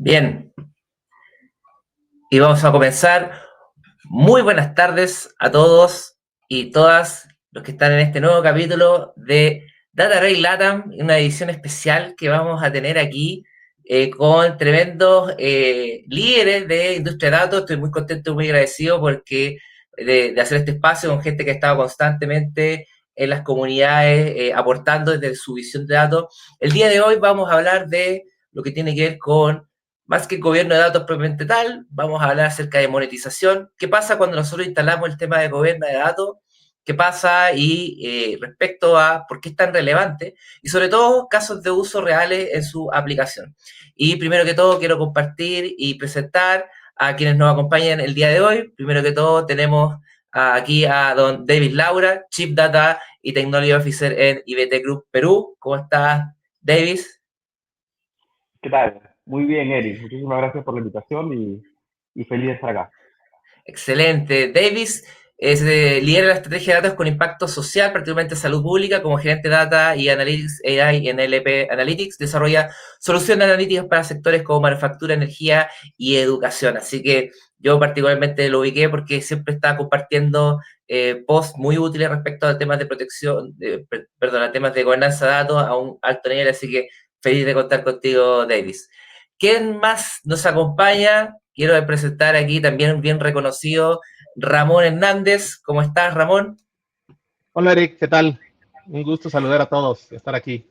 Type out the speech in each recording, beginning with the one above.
Bien, y vamos a comenzar. Muy buenas tardes a todos y todas los que están en este nuevo capítulo de Data Rey Latam, una edición especial que vamos a tener aquí con tremendos líderes de industria de datos. Estoy muy contento y muy agradecido porque de hacer este espacio con gente que ha estado constantemente en las comunidades aportando desde su visión de datos. El día de hoy vamos a hablar de lo que tiene que ver con más que gobierno de datos propiamente tal, vamos a hablar acerca de monetización. ¿Qué pasa cuando nosotros instalamos el tema de gobierno de datos? ¿Qué pasa y respecto a por qué es tan relevante? Y sobre todo casos de uso reales en su aplicación. Y primero que todo quiero compartir y presentar a quienes nos acompañan el día de hoy. Primero que todo tenemos aquí a don David Laura, Chief Data y Technology Officer en IBT Group Perú. ¿Cómo estás, Davis? ¿Qué tal? Muy bien, Eric. Muchísimas gracias por la invitación y feliz de estar acá. Excelente. Davis es lidera la estrategia de datos con impacto social, particularmente salud pública, como gerente de data y analytics AI en LP Analytics. Desarrolla soluciones analíticas para sectores como manufactura, energía y educación. Así que yo particularmente lo ubiqué porque siempre está compartiendo posts muy útiles respecto a temas de protección, perdón, a temas de gobernanza de datos a un alto nivel. Así que feliz de contar contigo, Davis. ¿Quién más nos acompaña? Quiero presentar aquí también bien reconocido Ramón Hernández. ¿Cómo estás, Ramón? Hola Eric, ¿qué tal? Un gusto saludar a todos y estar aquí.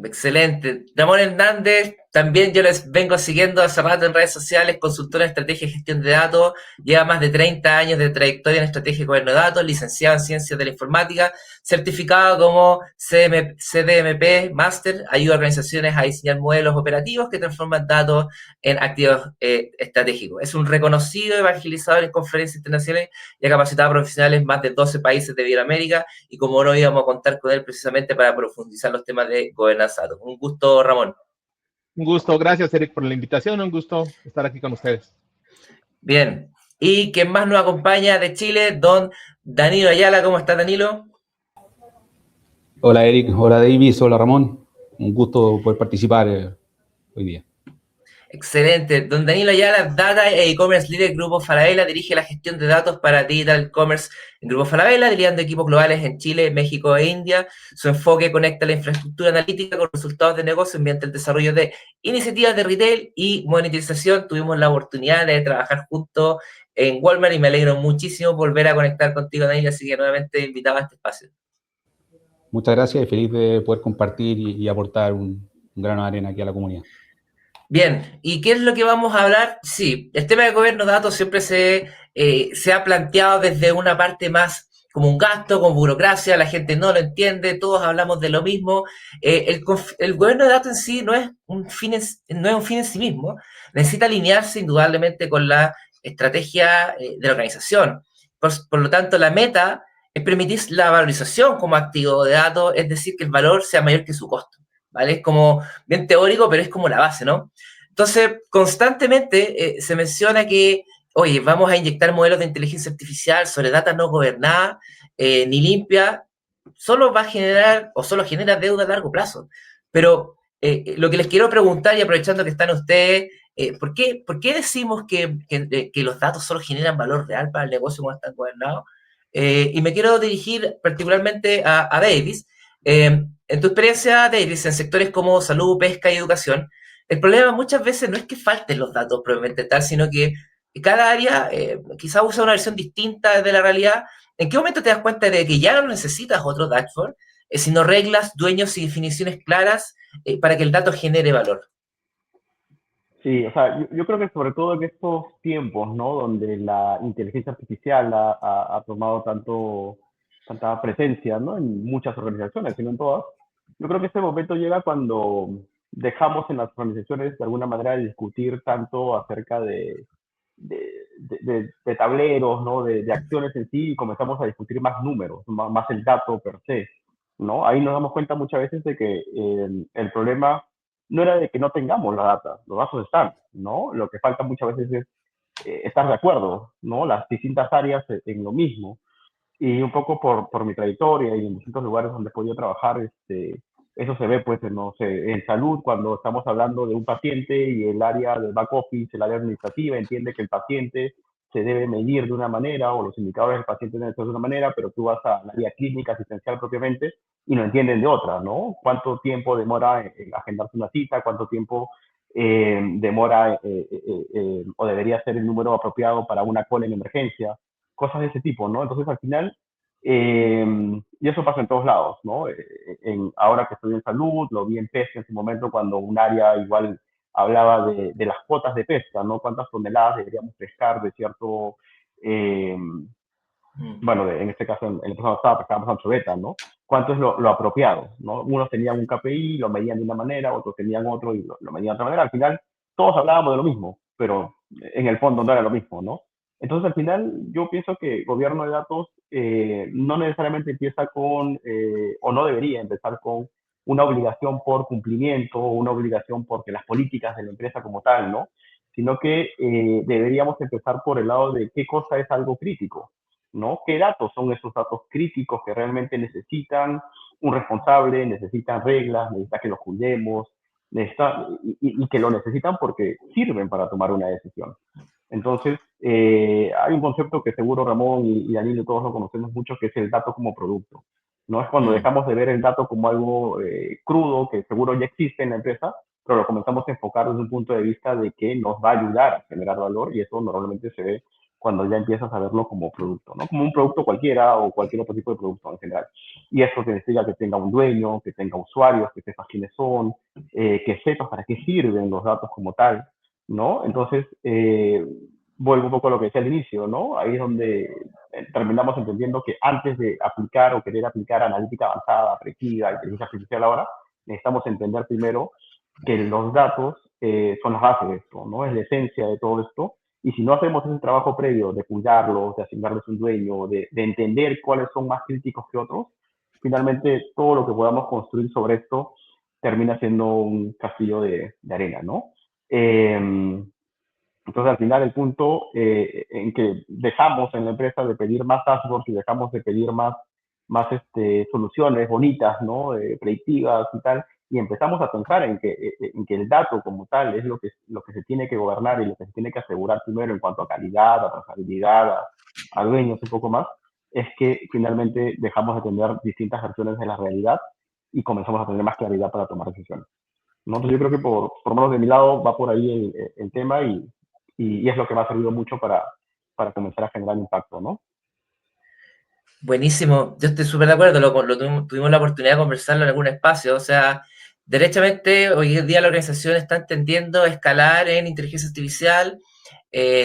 Excelente. Ramón Hernández, también yo les vengo siguiendo hace rato en redes sociales, consultor en estrategia y gestión de datos, lleva más de 30 años de trayectoria en estrategia y gobierno de datos, licenciado en ciencias de la informática, certificado como CDMP Master, ayuda a organizaciones a diseñar modelos operativos que transforman datos en activos estratégicos. Es un reconocido evangelizador en conferencias internacionales y ha capacitado a profesionales en más de 12 países de Iberoamérica y como no íbamos a contar con él precisamente para profundizar los temas de gobernanza. Un gusto, Ramón. Un gusto, gracias Eric por la invitación, un gusto estar aquí con ustedes. Bien. Y quien más nos acompaña de Chile, don Danilo Ayala. ¿Cómo está, Danilo? Hola Eric, hola Davis, hola Ramón. Un gusto poder participar hoy día. Excelente. Don Danilo Ayala, Data e E-Commerce Leader Grupo Falabella, dirige la gestión de datos para Digital Commerce en Grupo Falabella, liderando equipos globales en Chile, México e India. Su enfoque conecta la infraestructura analítica con resultados de negocio mediante el desarrollo de iniciativas de retail y monetización. Tuvimos la oportunidad de trabajar juntos en Walmart y me alegro muchísimo volver a conectar contigo, Danilo, así que nuevamente invitado a este espacio. Muchas gracias y feliz de poder compartir y aportar un grano de arena aquí a la comunidad. Bien, ¿y qué es lo que vamos a hablar? Sí, el tema de gobierno de datos siempre se ha planteado desde una parte más como un gasto, como burocracia, la gente no lo entiende, todos hablamos de lo mismo. El gobierno de datos en sí no es un fin en sí mismo, necesita alinearse indudablemente con la estrategia de la organización. Por lo tanto, la meta es permitir la valorización como activo de datos, es decir, que el valor sea mayor que su costo, ¿vale? Es como bien teórico, pero es como la base, ¿no? Entonces, constantemente se menciona que, oye, vamos a inyectar modelos de inteligencia artificial sobre data no gobernada ni limpia, solo va a generar o solo genera deuda a largo plazo. Pero lo que les quiero preguntar, y aprovechando que están ustedes, ¿por qué decimos que los datos solo generan valor real para el negocio cuando están gobernados? Y me quiero dirigir particularmente a Davis. En tu experiencia, Davis, en sectores como salud, pesca y educación, el problema muchas veces no es que falten los datos propiamente tal, sino que cada área quizás usa una versión distinta de la realidad. ¿En qué momento te das cuenta de que ya no necesitas otro dashboard, sino reglas, dueños y definiciones claras para que el dato genere valor? Sí, o sea, yo creo que sobre todo en estos tiempos, ¿no? Donde la inteligencia artificial ha tomado tanta presencia, ¿no? En muchas organizaciones, sino en todas. Yo creo que este momento llega cuando dejamos en las organizaciones de alguna manera de discutir tanto acerca de tableros, ¿no? De acciones en sí y comenzamos a discutir más números, más el dato per se, ¿no? Ahí nos damos cuenta muchas veces de que el problema no era de que no tengamos la data, los datos están, ¿no? Lo que falta muchas veces es estar de acuerdo, ¿no? Las distintas áreas en lo mismo. Y un poco por mi trayectoria y en distintos lugares donde he podido trabajar, Eso se ve, pues, no sé, en salud, cuando estamos hablando de un paciente y el área de back office, el área administrativa, entiende que el paciente se debe medir de una manera o los indicadores del paciente deben ser de una manera, pero tú vas al área clínica, asistencial propiamente, y lo entienden de otra, ¿no? ¿Cuánto tiempo demora en agendarse una cita? ¿Cuánto tiempo demora o debería ser el número apropiado para una cola en emergencia? Cosas de ese tipo, ¿no? Entonces, al final, y eso pasa en todos lados, ¿no? Ahora que estoy en salud, lo vi en pesca en su momento cuando un área igual hablaba de las cuotas de pesca, ¿no? Cuántas toneladas deberíamos pescar de cierto, eh, bueno, en este caso en el pasado pescábamos anchoveta, ¿no? ¿Cuánto es lo apropiado, ¿no? Unos tenían un KPI, lo medían de una manera, otros tenían otro y lo medían de otra manera. Al final, todos hablábamos de lo mismo, pero en el fondo no era lo mismo, ¿no? Entonces, al final, yo pienso que gobierno de datos no necesariamente empieza con, o no debería empezar con una obligación por cumplimiento o una obligación porque las políticas de la empresa como tal, ¿no? Sino que deberíamos empezar por el lado de qué cosa es algo crítico, ¿no? ¿Qué datos son esos datos críticos que realmente necesitan un responsable, necesitan reglas, necesitan que los cuidemos, y que lo necesitan porque sirven para tomar una decisión? Entonces, hay un concepto que seguro Ramón y Danilo y todos lo conocemos mucho, que es el dato como producto. No es cuando dejamos de ver el dato como algo crudo, que seguro ya existe en la empresa, pero lo comenzamos a enfocar desde un punto de vista de que nos va a ayudar a generar valor, y eso normalmente se ve cuando ya empiezas a verlo como producto, ¿no? Como un producto cualquiera o cualquier otro tipo de producto en general. Y eso significa que tenga un dueño, que tenga usuarios, que sepas quiénes son, que sepas para qué sirven los datos como tal, ¿no? Entonces, vuelvo un poco a lo que decía al inicio, ¿no? Ahí es donde terminamos entendiendo que antes de aplicar o querer aplicar analítica avanzada, predictiva, inteligencia artificial ahora, necesitamos entender primero que los datos son las bases de esto, ¿no? Es la esencia de todo esto. Y si no hacemos ese trabajo previo de cuidarlos, de asignarles un dueño, de entender cuáles son más críticos que otros, finalmente todo lo que podamos construir sobre esto termina siendo un castillo de arena, ¿no? Entonces, al final, el punto en que dejamos en la empresa de pedir más dashboards y dejamos de pedir más soluciones bonitas, ¿no? Predictivas y tal, y empezamos a pensar en que el dato como tal es lo que se tiene que gobernar y lo que se tiene que asegurar primero en cuanto a calidad, a trazabilidad, a dueños un poco más, es que finalmente dejamos de tener distintas versiones de la realidad y comenzamos a tener más claridad para tomar decisiones, ¿no? Entonces, yo creo que por lo menos de mi lado va por ahí el tema, y es lo que me ha servido mucho para comenzar a generar impacto, ¿no? Buenísimo, yo estoy súper de acuerdo, tuvimos la oportunidad de conversarlo en algún espacio, o sea, derechamente hoy en día la organización está entendiendo escalar en inteligencia artificial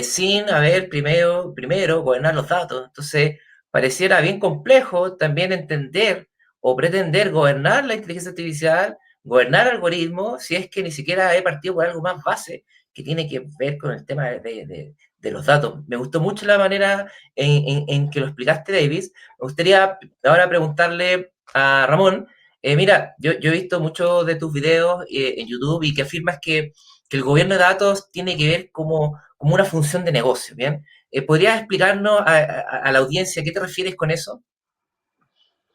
sin haber primero gobernar los datos. Entonces, pareciera bien complejo también entender o pretender gobernar la inteligencia artificial, gobernar algoritmos, si es que ni siquiera he partido por algo más base que tiene que ver con el tema de los datos. Me gustó mucho la manera en que lo explicaste, Davis. Me gustaría ahora preguntarle a Ramón, mira, yo he visto muchos de tus videos en YouTube y que afirmas que el gobierno de datos tiene que ver como una función de negocio, ¿bien? ¿Podrías explicarnos a la audiencia qué te refieres con eso?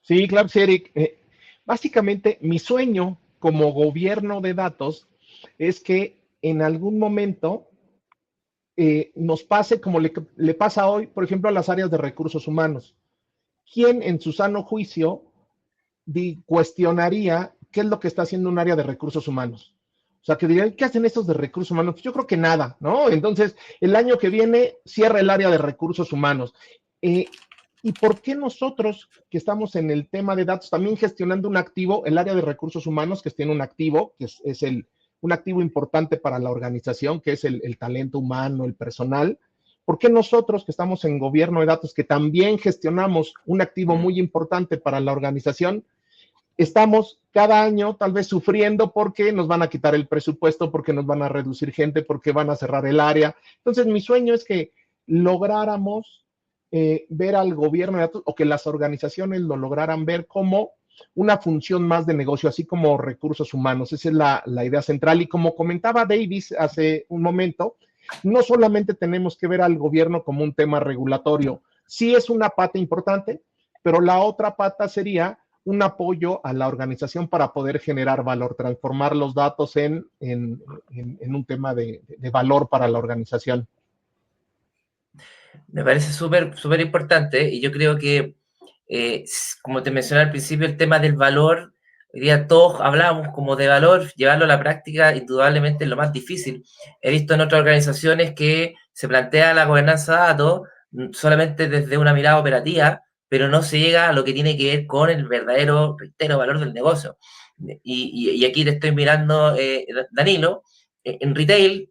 Sí, claro, sí, Eric. Básicamente, mi sueño como gobierno de datos es que en algún momento nos pase como le pasa hoy, por ejemplo, a las áreas de recursos humanos. ¿Quién en su sano juicio cuestionaría qué es lo que está haciendo un área de recursos humanos? O sea, que dirían, ¿qué hacen estos de recursos humanos? Pues yo creo que nada, ¿no? Entonces, el año que viene cierra el área de recursos humanos. ¿Y por qué nosotros, que estamos en el tema de datos, también gestionando un activo, el área de recursos humanos, que tiene un activo, que es un activo importante para la organización, que es el talento humano, el personal? ¿Por qué nosotros, que estamos en gobierno de datos, que también gestionamos un activo muy importante para la organización, estamos cada año tal vez sufriendo porque nos van a quitar el presupuesto, porque nos van a reducir gente, porque van a cerrar el área? Entonces, mi sueño es que lográramos ver al gobierno de datos, o que las organizaciones lo lograran ver como una función más de negocio, así como recursos humanos. Esa es la idea central. Y como comentaba Davis hace un momento, no solamente tenemos que ver al gobierno como un tema regulatorio. Sí es una pata importante, pero la otra pata sería un apoyo a la organización para poder generar valor, transformar los datos en un tema de valor para la organización. Me parece súper, súper importante y yo creo que, como te mencioné al principio, el tema del valor, hoy día todos hablamos como de valor, llevarlo a la práctica indudablemente es lo más difícil. He visto en otras organizaciones que se plantea la gobernanza de datos solamente desde una mirada operativa, pero no se llega a lo que tiene que ver con el verdadero, reitero, valor del negocio. Y aquí te estoy mirando, Danilo, en retail,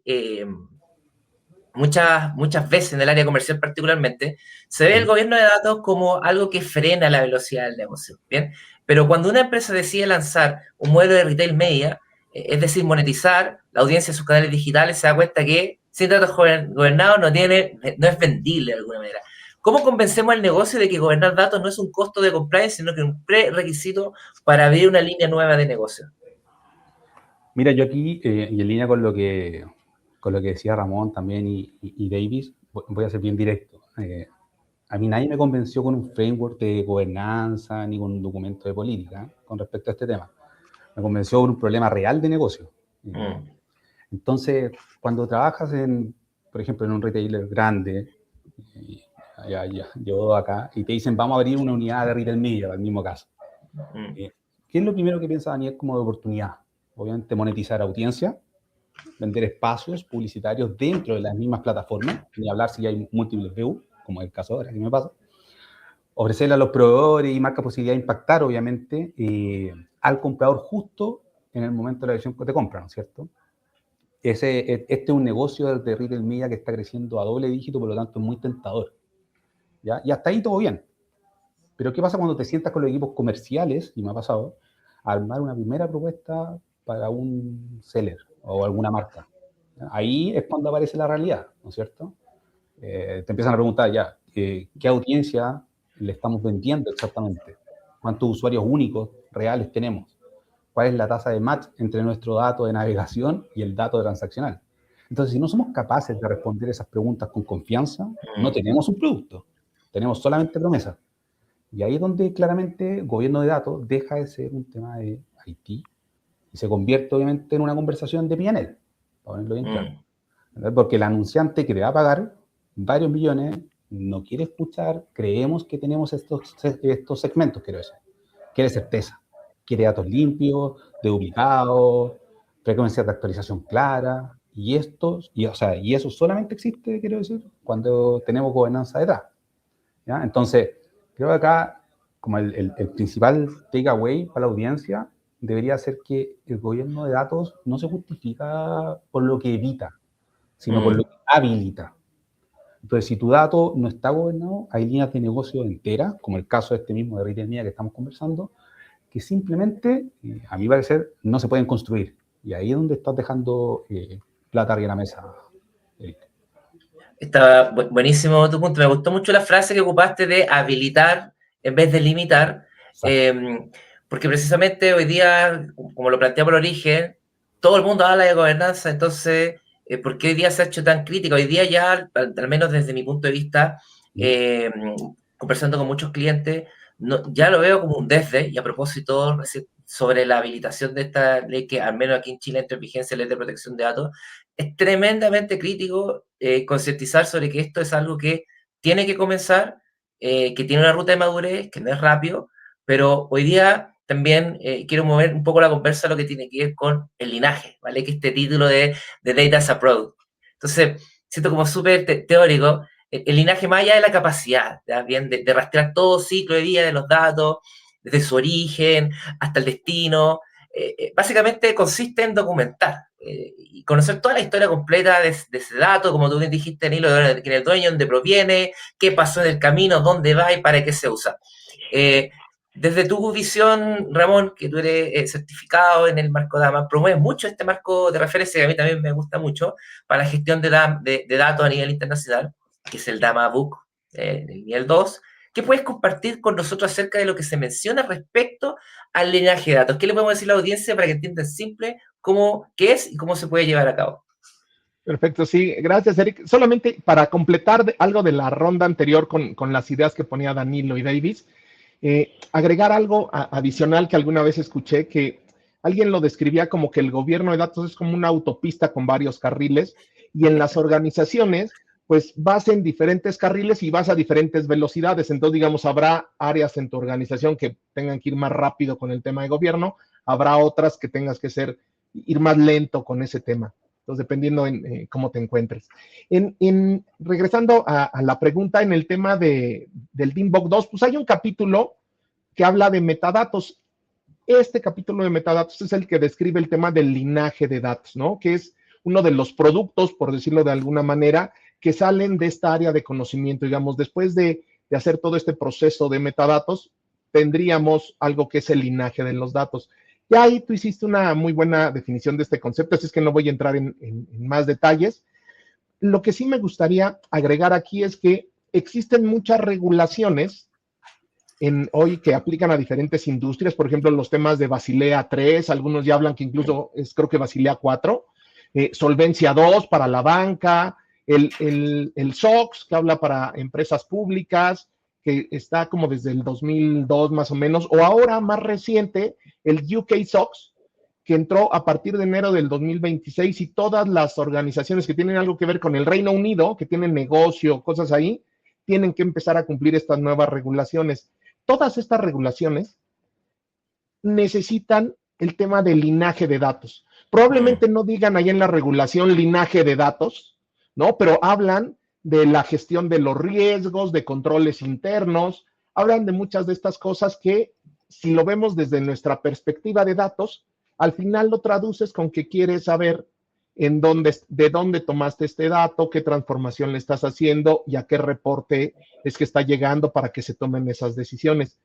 muchas veces en el área comercial particularmente, se ve el gobierno de datos como algo que frena la velocidad del negocio, ¿bien? Pero cuando una empresa decide lanzar un modelo de retail media, es decir, monetizar la audiencia de sus canales digitales, se da cuenta que sin datos gobernados no es vendible de alguna manera. ¿Cómo convencemos al negocio de que gobernar datos no es un costo de compliance, sino que es un prerequisito para abrir una línea nueva de negocio? Mira, yo aquí, y en línea con lo que decía Ramón también y Davis, voy a ser bien directo. A mí nadie me convenció con un framework de gobernanza ni con un documento de política con respecto a este tema. Me convenció con un problema real de negocio. Entonces, cuando trabajas por ejemplo, en un retailer grande, yo acá, y te dicen, vamos a abrir una unidad de retail media, para el mismo caso. ¿Qué es lo primero que piensa Daniel como de oportunidad? Obviamente monetizar audiencia, vender espacios publicitarios dentro de las mismas plataformas, ni hablar si hay múltiples views, como es el caso ahora que me pasa. Ofrecerle a los proveedores y marcas posibilidad de impactar, obviamente, al comprador justo en el momento de la decisión que te compra, ¿no es cierto? Este es un negocio de retail media que está creciendo a doble dígito, por lo tanto es muy tentador, ¿ya? Y hasta ahí todo bien. Pero ¿qué pasa cuando te sientas con los equipos comerciales, y me ha pasado, a armar una primera propuesta para un seller o alguna marca? Ahí es cuando aparece la realidad, ¿no es cierto? Te empiezan a preguntar ya, ¿qué audiencia le estamos vendiendo exactamente? ¿Cuántos usuarios únicos reales tenemos? ¿Cuál es la tasa de match entre nuestro dato de navegación y el dato transaccional? Entonces, si no somos capaces de responder esas preguntas con confianza, no tenemos un producto, tenemos solamente promesas. Y ahí es donde claramente el gobierno de datos deja de ser un tema de IT y se convierte obviamente en una conversación de P&L, para ponerlo bien claro. Porque el anunciante que le va a pagar varios millones no quiere escuchar, creemos que tenemos estos segmentos, quiero decir. Quiere certeza, quiere datos limpios, deduplicados, frecuencias de actualización clara, y eso solamente existe, quiero decir, cuando tenemos gobernanza detrás, ¿ya? Entonces, creo que acá, como el principal takeaway para la audiencia, debería ser que el gobierno de datos no se justifica por lo que evita, sino por lo que habilita. Entonces, si tu dato no está gobernado, hay líneas de negocio enteras, como el caso de este mismo de Retail Media que estamos conversando, que simplemente, a mi parecer, no se pueden construir. Y ahí es donde estás dejando plata arriba de la mesa, Eric. Está buenísimo tu punto. Me gustó mucho la frase que ocupaste de habilitar en vez de limitar, porque precisamente hoy día, como lo planteé por origen, todo el mundo habla de gobernanza, entonces, ¿por qué hoy día se ha hecho tan crítica? Hoy día ya, al menos desde mi punto de vista, conversando con muchos clientes, ya lo veo como un desde, y a propósito, sobre la habilitación de esta ley que al menos aquí en Chile entra en vigencia, ley de protección de datos, es tremendamente crítico concientizar sobre que esto es algo que tiene que comenzar, que tiene una ruta de madurez, que no es rápido, pero hoy día también quiero mover un poco la conversa a lo que tiene que ver con el linaje, ¿vale? Que este título de Data as a Product. Entonces, siento como súper teórico, el linaje más allá de la capacidad, ¿bien? De rastrear todo ciclo de vida de los datos, desde su origen hasta el destino, básicamente consiste en documentar y conocer toda la historia completa de ese dato, como tú bien dijiste, Nilo, de quién es el dueño, dónde proviene, qué pasó en el camino, dónde va y para qué se usa. Desde tu visión, Ramón, que tú eres certificado en el marco DAMA, promueves mucho este marco de referencia que a mí también me gusta mucho para la gestión de datos a nivel internacional, que es el DAMA Book, el nivel 2. ¿Qué puedes compartir con nosotros acerca de lo que se menciona respecto al linaje de datos? ¿Qué le podemos decir a la audiencia para que entiendan simple qué es y cómo se puede llevar a cabo? Perfecto, sí, gracias, Eric. Solamente para completar algo de la ronda anterior con las ideas que ponía Danilo y Davis, Agregar algo adicional que alguna vez escuché, que alguien lo describía como que el gobierno de datos es como una autopista con varios carriles y en las organizaciones pues vas en diferentes carriles y vas a diferentes velocidades. Entonces, digamos, habrá áreas en tu organización que tengan que ir más rápido con el tema de gobierno, habrá otras que tengas que ir más lento con ese tema. Entonces, dependiendo en cómo te encuentres. Regresando a la pregunta en el tema del DIMBOK 2, pues hay un capítulo que habla de metadatos. Este capítulo de metadatos es el que describe el tema del linaje de datos, ¿no? Que es uno de los productos, por decirlo de alguna manera, que salen de esta área de conocimiento. Digamos, después de hacer todo este proceso de metadatos, tendríamos algo que es el linaje de los datos. Y ahí tú hiciste una muy buena definición de este concepto, así es que no voy a entrar en más detalles. Lo que sí me gustaría agregar aquí es que existen muchas regulaciones hoy que aplican a diferentes industrias, por ejemplo, los temas de Basilea 3, algunos ya hablan que incluso es creo que Basilea 4, Solvencia 2 para la banca, el SOX, que habla para empresas públicas, que está como desde el 2002 más o menos, o ahora más reciente, el UK SOX, que entró a partir de enero del 2026 y todas las organizaciones que tienen algo que ver con el Reino Unido, que tienen negocio, cosas ahí, tienen que empezar a cumplir estas nuevas regulaciones. Todas estas regulaciones necesitan el tema del linaje de datos. Probablemente no digan ahí en la regulación linaje de datos, ¿no? Pero hablan de la gestión de los riesgos, de controles internos, hablan de muchas de estas cosas que, si lo vemos desde nuestra perspectiva de datos, al final lo traduces con que quieres saber de dónde tomaste este dato, qué transformación le estás haciendo y a qué reporte es que está llegando para que se tomen esas decisiones.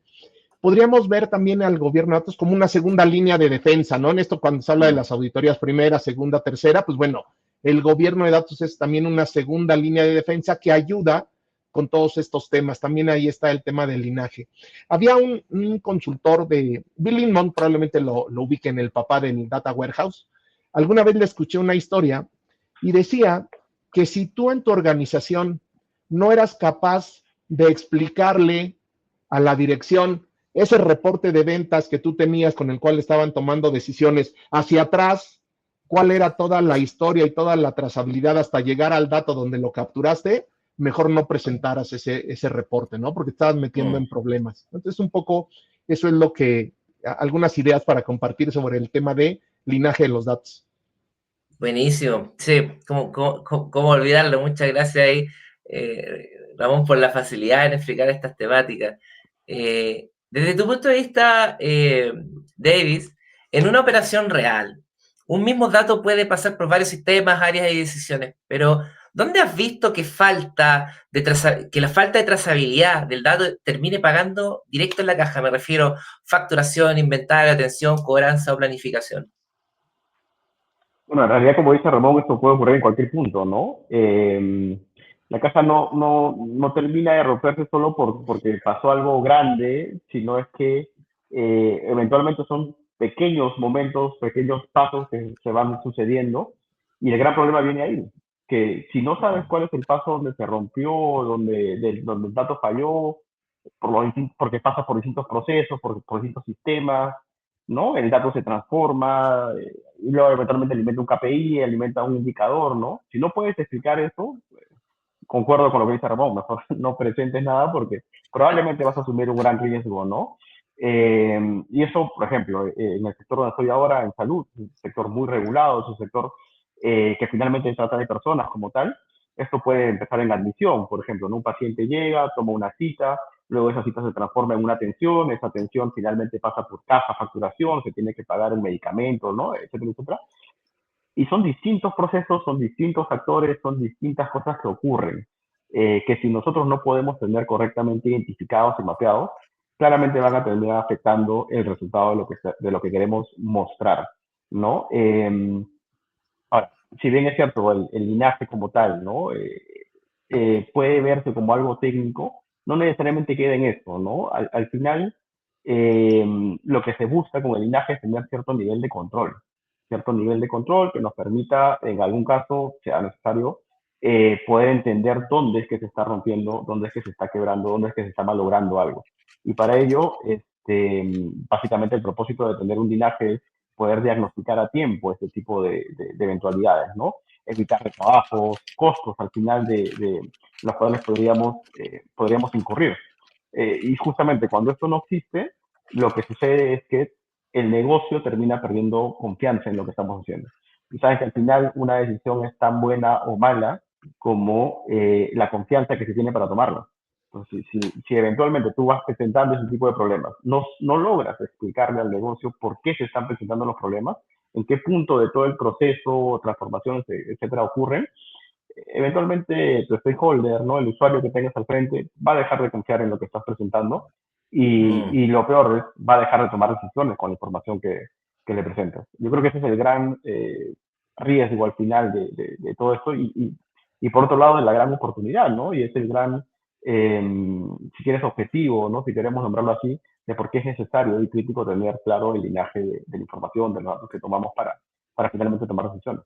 Podríamos ver también al gobierno de datos como una segunda línea de defensa, ¿no? En esto cuando se habla de las auditorías primera, segunda, tercera, pues bueno, el gobierno de datos es también una segunda línea de defensa que ayuda con todos estos temas. También ahí está el tema del linaje. Había un consultor de Bill Inmon, probablemente lo ubiquen, el papá del Data Warehouse. Alguna vez le escuché una historia y decía que si tú en tu organización no eras capaz de explicarle a la dirección ese reporte de ventas que tú tenías con el cual estaban tomando decisiones hacia atrás, cuál era toda la historia y toda la trazabilidad hasta llegar al dato donde lo capturaste, mejor no presentaras ese reporte, ¿no? Porque estabas metiendo en problemas. Entonces, un poco eso es lo que, algunas ideas para compartir sobre el tema de linaje de los datos. Buenísimo, sí, cómo olvidarlo. Muchas gracias ahí, Ramón, por la facilidad en explicar estas temáticas. Desde tu punto de vista, Davis, en una operación real, un mismo dato puede pasar por varios sistemas, áreas y decisiones, pero ¿dónde has visto que que la falta de trazabilidad del dato termine pagando directo en la caja? Me refiero facturación, inventario, atención, cobranza o planificación. Bueno, en realidad, como dice Ramón, esto puede ocurrir en cualquier punto, ¿no? La caja no termina de romperse solo porque pasó algo grande, sino es que eventualmente son pequeños momentos, pequeños pasos que se van sucediendo y el gran problema viene ahí, que si no sabes cuál es el paso donde se rompió, donde el dato falló, porque pasa por distintos procesos, por distintos sistemas, ¿no? El dato se transforma, y luego eventualmente alimenta un KPI, alimenta un indicador, ¿no? Si no puedes explicar eso, concuerdo con lo que dice Ramón, mejor no presentes nada porque probablemente vas a asumir un gran riesgo, ¿no? Y eso, por ejemplo, en el sector donde estoy ahora, en salud, un sector muy regulado, es un sector que finalmente trata de personas como tal, esto puede empezar en la admisión, por ejemplo, ¿no? Un paciente llega, toma una cita, luego esa cita se transforma en una atención, esa atención finalmente pasa por caja, facturación, se tiene que pagar el medicamento, ¿no? Etcétera, etcétera. Y son distintos procesos, son distintos actores, son distintas cosas que ocurren, que si nosotros no podemos tener correctamente identificados y mapeados, claramente van a terminar afectando el resultado de lo que queremos mostrar, ¿no? Ahora, si bien es cierto, el linaje como tal, ¿no? Puede verse como algo técnico, no necesariamente queda en eso, ¿no? Al final, lo que se busca con el linaje es tener cierto nivel de control que nos permita, en algún caso, sea necesario, poder entender dónde es que se está rompiendo, dónde es que se está quebrando, dónde es que se está malogrando algo. Y para ello, básicamente el propósito de tener un linaje es poder diagnosticar a tiempo este tipo de eventualidades, ¿no? Evitar retrabajos, costos al final de los cuales podríamos incurrir. Y justamente cuando esto no existe, lo que sucede es que el negocio termina perdiendo confianza en lo que estamos haciendo. Y sabes que al final una decisión es tan buena o mala como la confianza que se tiene para tomarla. Entonces, si eventualmente tú vas presentando ese tipo de problemas, no logras explicarle al negocio por qué se están presentando los problemas, en qué punto de todo el proceso, transformaciones, etcétera, ocurren, eventualmente tu stakeholder, ¿no? El usuario que tengas al frente, va a dejar de confiar en lo que estás presentando y lo peor es, va a dejar de tomar decisiones con la información que le presentas. Yo creo que ese es el gran riesgo al final de todo esto y por otro lado es la gran oportunidad, ¿no? Y es el gran, si quieres, objetivo, ¿no? Si queremos nombrarlo así, de por qué es necesario y crítico tener claro el linaje de la información, de los datos que tomamos para finalmente tomar decisiones.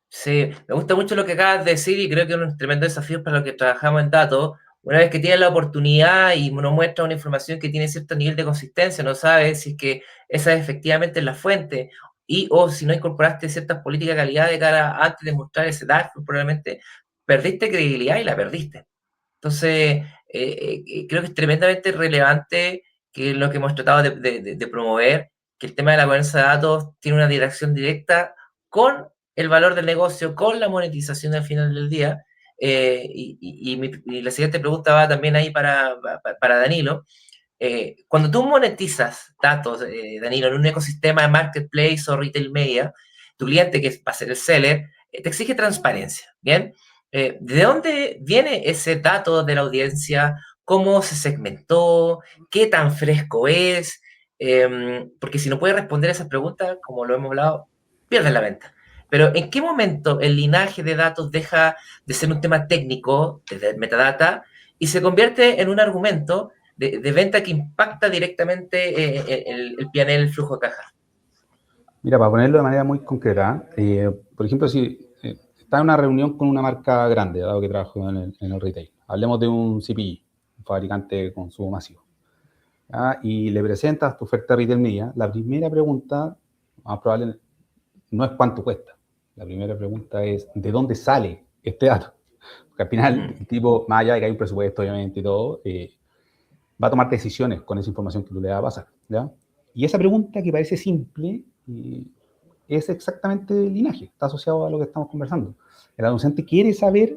Sí, me gusta mucho lo que acabas de decir y creo que es un tremendo desafío para los que trabajamos en datos. Una vez que tienes la oportunidad y nos muestra una información que tiene cierto nivel de consistencia, no sabes si es que esa es efectivamente la fuente y o si no incorporaste ciertas políticas de calidad de cara antes de mostrar ese dato, probablemente perdiste credibilidad y la perdiste. Entonces, creo que es tremendamente relevante que lo que hemos tratado de promover, que el tema de la gobernanza de datos tiene una dirección directa con el valor del negocio, con la monetización al final del día. Y la siguiente pregunta va también ahí para Danilo. Cuando tú monetizas datos, Danilo, en un ecosistema de marketplace o retail media, tu cliente, que va a ser el seller, te exige transparencia, ¿bien? ¿De dónde viene ese dato de la audiencia? ¿Cómo se segmentó? ¿Qué tan fresco es? Porque si no puedes responder esas preguntas, como lo hemos hablado, pierdes la venta. Pero ¿en qué momento el linaje de datos deja de ser un tema técnico, de metadata, y se convierte en un argumento de venta que impacta directamente el P&L, el flujo de caja? Mira, para ponerlo de manera muy concreta, por ejemplo, si está en una reunión con una marca grande, dado que trabajo en el retail, hablemos de un CPG, un fabricante de consumo masivo, ¿ya? Y le presentas tu oferta retail media, la primera pregunta, más probable, no es cuánto cuesta. La primera pregunta es, ¿de dónde sale este dato? Porque al final, el tipo, más allá de que hay un presupuesto, obviamente, y todo, va a tomar decisiones con esa información que tú le vas a pasar, ¿ya? Y esa pregunta que parece simple, es exactamente el linaje, está asociado a lo que estamos conversando. El anunciante quiere saber,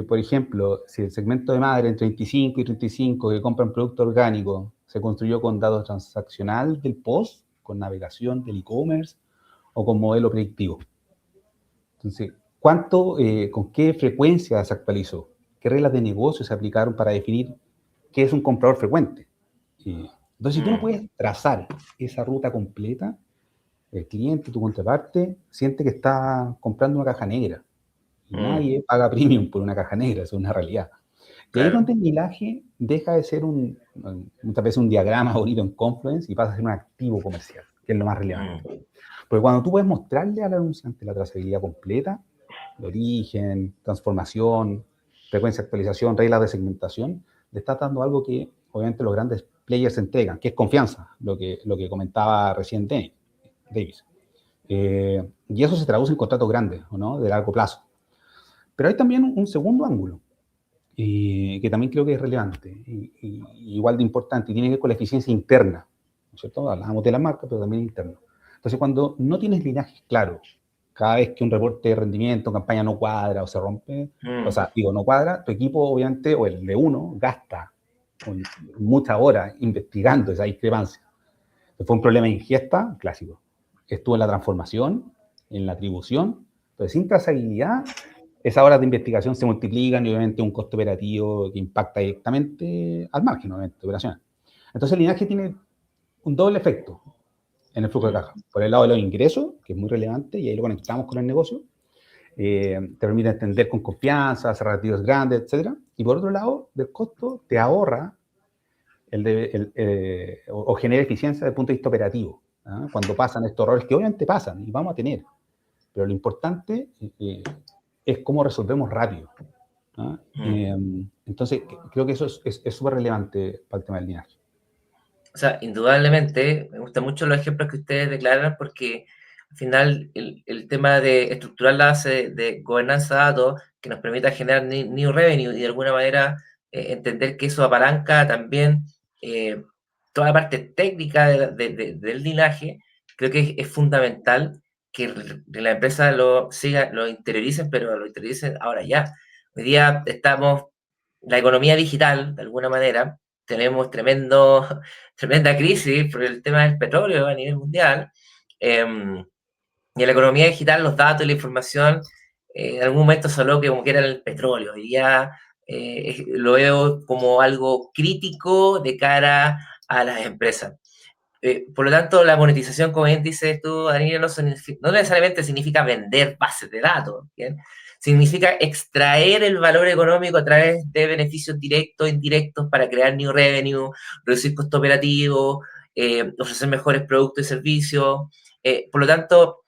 por ejemplo, si el segmento de madre entre 25 y 35 que compran producto orgánico se construyó con datos transaccional del post, con navegación del e-commerce o con modelo predictivo. Entonces, con qué frecuencia se actualizó? ¿Qué reglas de negocio se aplicaron para definir qué es un comprador frecuente? Entonces, si tú no puedes trazar esa ruta completa, el cliente, tu contraparte, siente que está comprando una caja negra. Y nadie paga premium por una caja negra, eso es una realidad. Y ahí es donde el linaje deja de ser muchas veces un diagrama bonito en Confluence y pasa a ser un activo comercial, que es lo más relevante. Porque cuando tú puedes mostrarle al anunciante la trazabilidad completa, el origen, transformación, frecuencia de actualización, reglas de segmentación, le estás dando algo que obviamente los grandes players entregan, que es confianza, lo que comentaba recién Davis. Y eso se traduce en contratos grandes, ¿no? De largo plazo. Pero hay también un segundo ángulo, que también creo que es relevante, y igual de importante, y tiene que ver con la eficiencia interna, ¿no es cierto? Hablamos de la marca, pero también interno. Entonces, cuando no tienes linajes claros, cada vez que un reporte de rendimiento, campaña no cuadra o se rompe, o sea, no cuadra, tu equipo, obviamente, o el de uno, gasta muchas horas investigando esa discrepancia. Fue un problema de ingesta, clásico. Estuvo en la transformación, en la atribución. Entonces, sin trazabilidad, esas horas de investigación se multiplican y obviamente un costo operativo que impacta directamente al margen, obviamente, operacional. Entonces, el linaje tiene un doble efecto en el flujo de caja. Por el lado de los ingresos, que es muy relevante, y ahí lo conectamos con el negocio, te permite entender con confianza, hacer relativos grandes, etc. Y por otro lado, del costo, te ahorra o genera eficiencia desde el punto de vista operativo, ¿eh? Cuando pasan estos errores, que obviamente pasan y vamos a tener. Pero lo importante es es cómo resolvemos rápido. ¿No? Entonces, creo que eso es súper relevante para el tema del linaje. O sea, indudablemente, me gustan mucho los ejemplos que ustedes declaran porque al final el tema de estructurar la base de gobernanza de datos que nos permita generar new revenue y de alguna manera entender que eso apalanca también toda la parte técnica del linaje, creo que es fundamental que la empresa lo interioricen, pero lo interioricen ahora ya. Hoy día estamos, la economía digital, de alguna manera, tenemos tremenda crisis por el tema del petróleo a nivel mundial. Y en la economía digital, los datos y la información, en algún momento se habló que como que era el petróleo. Y ya lo veo como algo crítico de cara a las empresas. Por lo tanto, la monetización, como bien dices tú, Daniel, no necesariamente significa vender bases de datos, ¿bien? Significa extraer el valor económico a través de beneficios directos e indirectos para crear new revenue, reducir costos operativos, ofrecer mejores productos y servicios. Por lo tanto,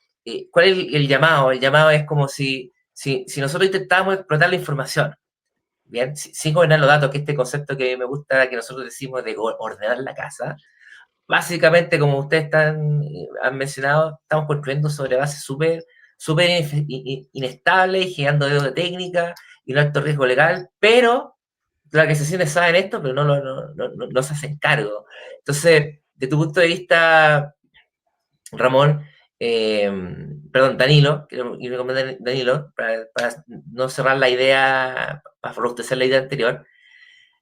¿cuál es el llamado? El llamado es como si nosotros intentamos explotar la información, ¿bien? Sin gobernar los datos, que este concepto que me gusta que nosotros decimos de ordenar la casa. Básicamente, como ustedes han mencionado, estamos construyendo sobre bases súper inestables, generando dedos de técnica y un alto riesgo legal, pero las organizaciones saben esto, pero no se hacen cargo. Entonces, de tu punto de vista, Ramón, perdón, Danilo, quiero irme con Danilo, para no cerrar la idea, para robustecer la idea anterior.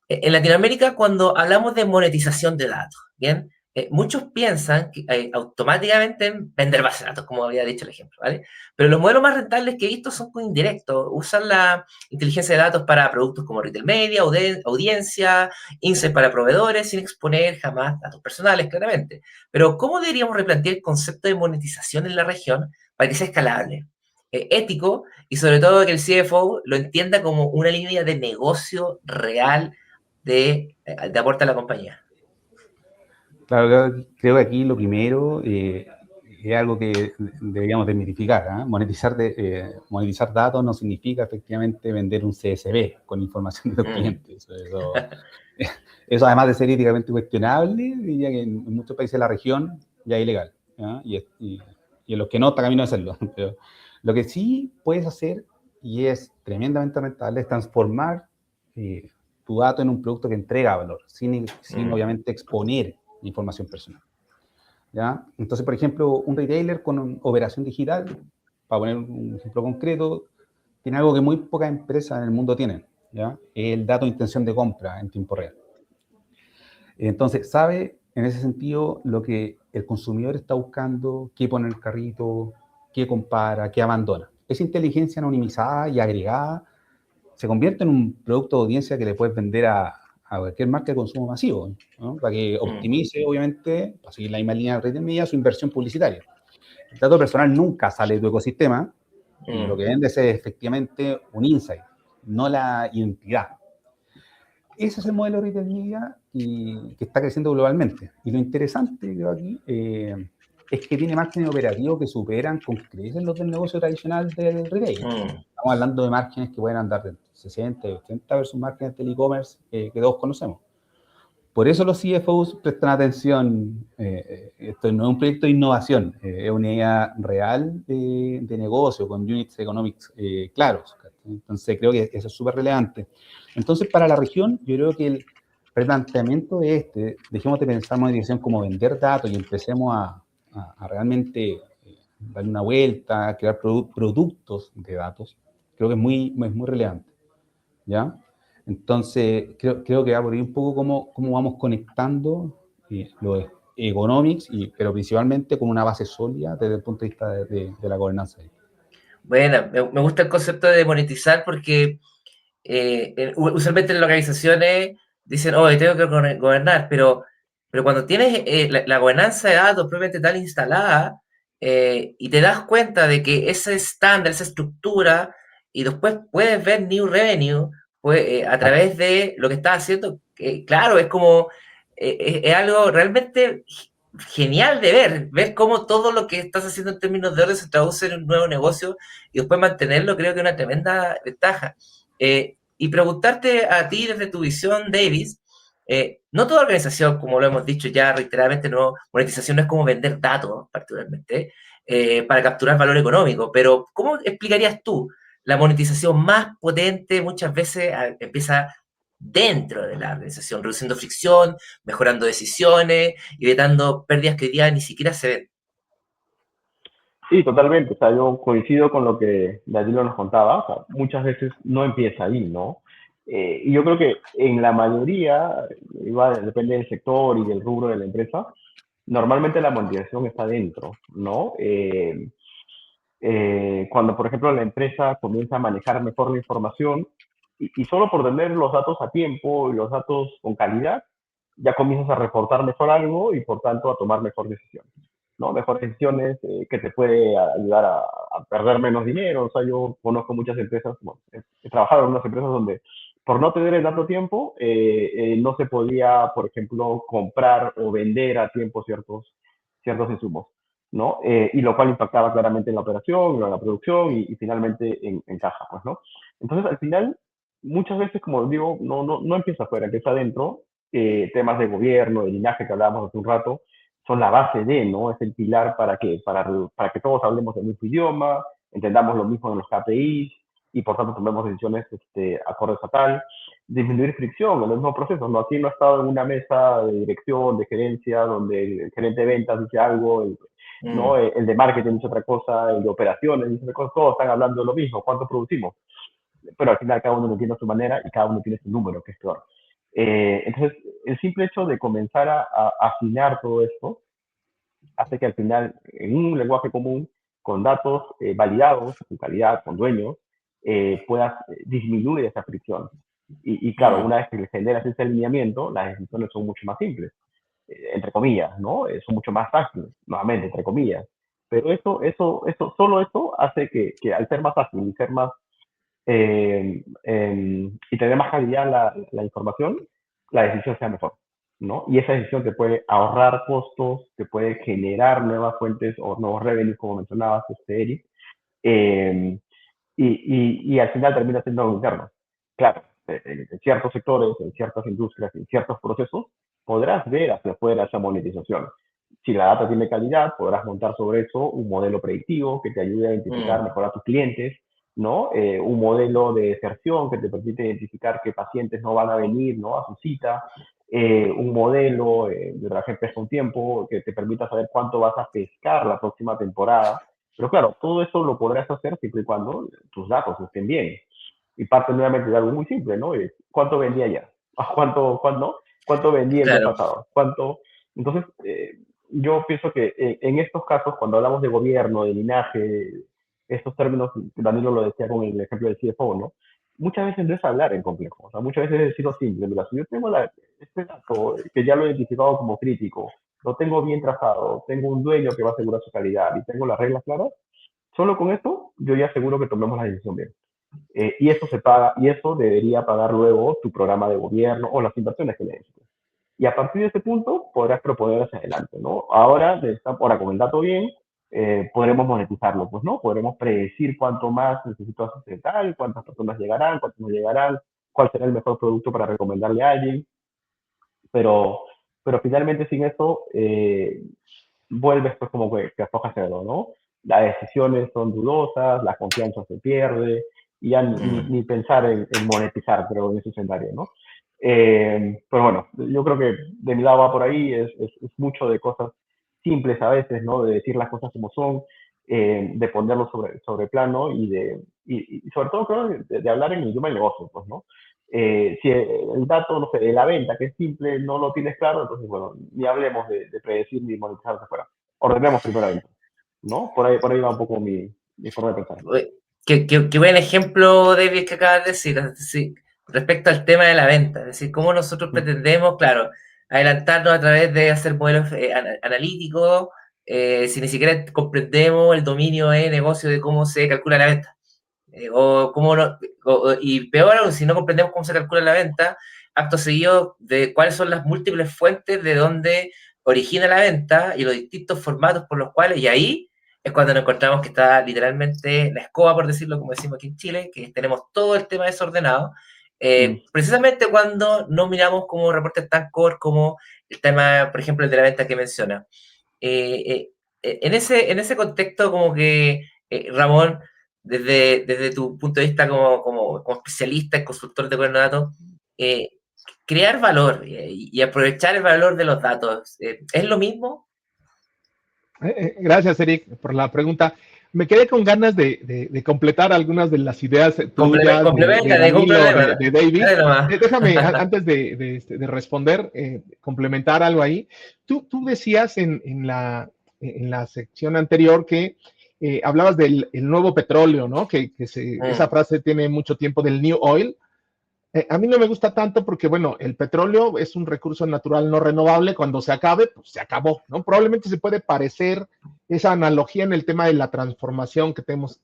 En Latinoamérica, cuando hablamos de monetización de datos, ¿bien? Muchos piensan que, automáticamente en vender bases de datos, como había dicho el ejemplo, ¿vale? Pero los modelos más rentables que he visto son indirectos. Usan la inteligencia de datos para productos como retail media, audiencia, insights para proveedores, sin exponer jamás datos personales, claramente. Pero, ¿cómo deberíamos replantear el concepto de monetización en la región para que sea escalable, ético y sobre todo que el CFO lo entienda como una línea de negocio real de aporte a la compañía? Claro, creo que aquí lo primero es algo que deberíamos desmitificar. ¿Eh? Monetizar datos no significa efectivamente vender un CSV con información de los clientes. Eso, además de ser éticamente cuestionable, diría que en muchos países de la región ya es ilegal. Y en los que no, está camino de hacerlo. Pero lo que sí puedes hacer, y es tremendamente rentable, es transformar tu dato en un producto que entrega valor, sin obviamente exponer información personal. ¿Ya? Entonces, por ejemplo, un retailer con una operación digital, para poner un ejemplo concreto, tiene algo que muy pocas empresas en el mundo tienen, ¿ya? El dato de intención de compra en tiempo real. Entonces, sabe en ese sentido lo que el consumidor está buscando, qué pone en el carrito, qué compara, qué abandona. Esa inteligencia anonimizada y agregada se convierte en un producto de audiencia que le puedes vender a cualquier marca de consumo masivo, ¿no? Para que optimice, obviamente, para seguir la misma línea de retail media, su inversión publicitaria. El dato personal nunca sale de tu ecosistema y lo que vendes es efectivamente un insight, no la identidad. Ese es el modelo de retail media que está creciendo globalmente. Y lo interesante, creo, aquí es que tiene márgenes operativos que superan con creces los del negocio tradicional del retail. Estamos hablando de márgenes que pueden andar de 60 y 80 versus márgenes del e-commerce que todos conocemos. Por eso los CFOs prestan atención. Esto no es un proyecto de innovación, es una idea real de negocio con units economics claros. Entonces creo que eso es súper relevante. Entonces para la región yo creo que el replanteamiento de dejemos de pensar en monetización como vender datos y empecemos a realmente darle una vuelta, crear productos de datos, creo que es muy relevante, ¿ya? Entonces, creo que va por ahí un poco cómo vamos conectando los economics, pero principalmente con una base sólida desde el punto de vista de la gobernanza. Bueno, me gusta el concepto de monetizar porque usualmente las organizaciones dicen, oh, tengo que gobernar, pero cuando tienes la gobernanza de datos propiamente tal instalada y te das cuenta de que ese estándar, esa estructura, y después puedes ver new revenue a través de lo que estás haciendo, claro, es como, es algo realmente genial de ver cómo todo lo que estás haciendo en términos de orden se traduce en un nuevo negocio y después mantenerlo, creo que es una tremenda ventaja. Y preguntarte a ti desde tu visión, Davis, no toda organización, como lo hemos dicho ya reiteradamente, no, monetización no es como vender datos, particularmente, para capturar valor económico, pero ¿cómo explicarías tú la monetización más potente? Muchas veces empieza dentro de la organización, reduciendo fricción, mejorando decisiones y evitando pérdidas que hoy día ni siquiera se ven. Sí, totalmente. O sea, yo coincido con lo que Danilo nos contaba. O sea, muchas veces no empieza ahí, ¿no? Y yo creo que en la mayoría, igual depende del sector y del rubro de la empresa, normalmente la monetización está dentro, ¿no? Cuando, por ejemplo, la empresa comienza a manejar mejor la información y solo por tener los datos a tiempo y los datos con calidad, ya comienzas a reportar mejor algo y, por tanto, a tomar mejor decisiones, ¿no? Mejores decisiones que te puede ayudar a perder menos dinero. O sea, yo conozco muchas empresas, bueno, he trabajado en unas empresas donde por no tener el dato a tiempo, no se podía, por ejemplo, comprar o vender a tiempo ciertos insumos. ¿No? Y lo cual impactaba claramente en la operación, en la producción y finalmente en caja, pues, ¿no? Entonces, al final, muchas veces, como digo, no empieza afuera, empieza adentro. Temas de gobierno, de linaje que hablábamos hace un rato, son la base de, ¿no? Es el pilar para que todos hablemos el mismo idioma, entendamos lo mismo en los KPIs y por tanto tomemos decisiones acordes a tal. Disminuir fricción en los mismos procesos, ¿no? Aquí no ha estado en una mesa de dirección, de gerencia, donde el gerente de ventas dice algo, ¿no? El de marketing dice otra cosa, el de operaciones dice otra cosa, todos están hablando de lo mismo, ¿cuánto producimos? Pero al final cada uno lo entiende a su manera y cada uno tiene su número, que es peor. Entonces, el simple hecho de comenzar a afinar todo esto hace que al final, en un lenguaje común, con datos validados, con calidad, con dueños, puedas disminuir esa fricción. Y claro, una vez que generas ese alineamiento, las decisiones son mucho más simples, entre comillas, ¿no? Son mucho más fáciles, nuevamente, entre comillas. Pero solo eso hace que al ser más fácil y ser más y tener más calidad la información, la decisión sea mejor, ¿no? Y esa decisión te puede ahorrar costos, te puede generar nuevas fuentes o nuevos revenues, como mencionabas, Eric, eh, y al final termina siendo algo interno. Claro, en ciertos sectores, en ciertas industrias, en ciertos procesos, podrás ver hacia afuera esa monetización. Si la data tiene calidad, podrás montar sobre eso un modelo predictivo que te ayude a identificar mejor a tus clientes, ¿no? Un modelo de deserción que te permite identificar qué pacientes no van a venir, ¿no? A su cita. Un modelo de la gente un tiempo que te permita saber cuánto vas a pescar la próxima temporada. Pero claro, todo eso lo podrás hacer siempre y cuando tus datos estén bien. Y parte nuevamente de algo muy simple, ¿no? ¿Cuánto vendía ya? ¿Cuánto vendí el mes Claro. pasado? Entonces, yo pienso que en estos casos, cuando hablamos de gobierno, de linaje, estos términos, Danilo lo decía con el ejemplo del CFO, ¿no? Muchas veces no es hablar en complejo, o sea, muchas veces es decirlo simple. Mira, si yo tengo este dato que ya lo he identificado como crítico, lo tengo bien trazado, tengo un dueño que va a asegurar su calidad y tengo las reglas claras, solo con esto yo ya aseguro que tomemos la decisión bien. Y eso se paga, y eso debería pagar luego tu programa de gobierno o las inversiones que necesites. Y a partir de ese punto podrás proponer hacia adelante, ¿no? Ahora con el dato bien, podremos monetizarlo, pues, ¿no? Podremos predecir cuánto más necesito hacer tal, cuántas personas llegarán, cuántas no llegarán, cuál será el mejor producto para recomendarle a alguien, pero, pero finalmente sin eso, vuelves pues como que afloja cero, ¿no? Las decisiones son dudosas, la confianza se pierde, y ya ni pensar en monetizar, creo, en ese escenario, ¿no? Pero bueno, yo creo que de mi lado va por ahí, es mucho de cosas simples a veces, ¿no? De decir las cosas como son, de ponerlo sobre plano y sobre todo, creo, de hablar en el idioma del negocio, pues, ¿no? Si el dato, no sé, de la venta, que es simple, no lo tienes claro, entonces, bueno, ni hablemos de predecir ni monetizar hacia afuera. Ordenemos primero la venta, ¿no? Por ahí va un poco mi forma de pensar. Qué buen ejemplo, David, que acabas de decir. Es decir, respecto al tema de la venta. Es decir, cómo nosotros pretendemos, claro, adelantarnos a través de hacer modelos analíticos, si ni siquiera comprendemos el dominio de negocio de cómo se calcula la venta. O cómo no, y peor aún, si no comprendemos cómo se calcula la venta, acto seguido de cuáles son las múltiples fuentes de donde origina la venta y los distintos formatos por los cuales, y ahí es cuando nos encontramos que está literalmente la escoba, por decirlo, como decimos aquí en Chile, que tenemos todo el tema desordenado, precisamente cuando no miramos como reportes tan core como el tema, por ejemplo, el de la venta que menciona. En ese contexto, como que, Ramón, desde tu punto de vista como especialista y consultor de gobierno de datos, crear valor y aprovechar el valor de los datos, ¿es lo mismo? Gracias, Eric, por la pregunta. Me quedé con ganas de completar algunas de las ideas tuyas, de Complementa, ningún Danilo, problema. de David. Dale nomás. Déjame, antes de responder, complementar algo ahí. Tú decías en la sección anterior que hablabas del el nuevo petróleo, ¿no? Esa frase tiene mucho tiempo, del New Oil. A mí no me gusta tanto porque, bueno, el petróleo es un recurso natural no renovable. Cuando se acabe, pues se acabó, ¿no? Probablemente se puede parecer esa analogía en el tema de la transformación que tenemos